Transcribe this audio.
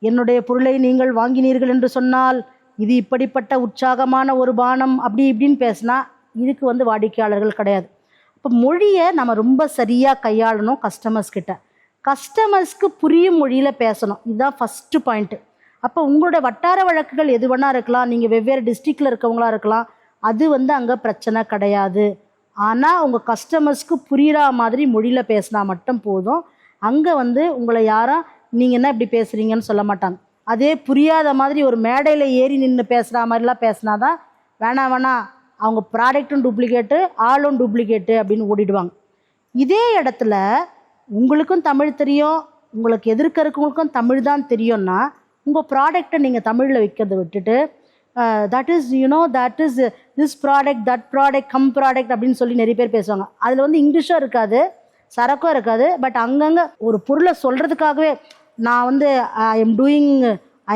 என்னுடைய பொருளை நீங்கள் வாங்கினீர்கள் என்று சொன்னால் இது இப்படிப்பட்ட உற்சாகமான ஒரு பானம் அப்படி இப்படின்னு பேசினா இதுக்கு வந்து வாடிக்கையாளர்கள் கிடையாது. இப்போ மொழியை நம்ம ரொம்ப சரியாக கையாளணும். கஸ்டமர்ஸ்க்கு புரியும் மொழியில் பேசணும். இதுதான் ஃபஸ்ட்டு பாயிண்ட்டு. அப்போ உங்களோட வட்டார வழக்குகள் எது வேணா இருக்கலாம், நீங்கள் வெவ்வேறு டிஸ்ட்ரிக்டில் இருக்கவங்களா இருக்கலாம், அது வந்து அங்கே பிரச்சனை கிடையாது. ஆனால் உங்கள் கஸ்டமர்ஸ்க்கு புரிகிற மாதிரி மொழியில் பேசினா மட்டும் போதும். அங்கே வந்து உங்களை யாரும் நீங்கள் என்ன இப்படி பேசுகிறீங்கன்னு சொல்ல மாட்டாங்க. அதே புரியாத மாதிரி ஒரு மேடையில் ஏறி நின்று பேசுகிற மாதிரிலாம் பேசினா தான் வேணாம் அவங்க ப்ராடக்ட்டும் டூப்ளிகேட்டு ஆளும் டூப்ளிகேட்டு அப்படின்னு ஓடிடுவாங்க. இதே இடத்துல உங்களுக்கும் தமிழ் தெரியும், உங்களுக்கு எதிர்க்க இருக்கவங்களுக்கும் தமிழ் தான் தெரியும்னா உங்கள் ப்ராடக்டை நீங்கள் தமிழில் விற்கிறத விட்டுட்டு that is this product that product come product அப்படின்னு சொல்லி நிறைய பேர் பேசுவாங்க. அதில் வந்து இங்கிலீஷும் இருக்காது, சரக்கும் இருக்காது. பட் அங்கங்கே ஒரு பொருளை சொல்கிறதுக்காகவே நான் வந்து ஐ எம் டூயிங்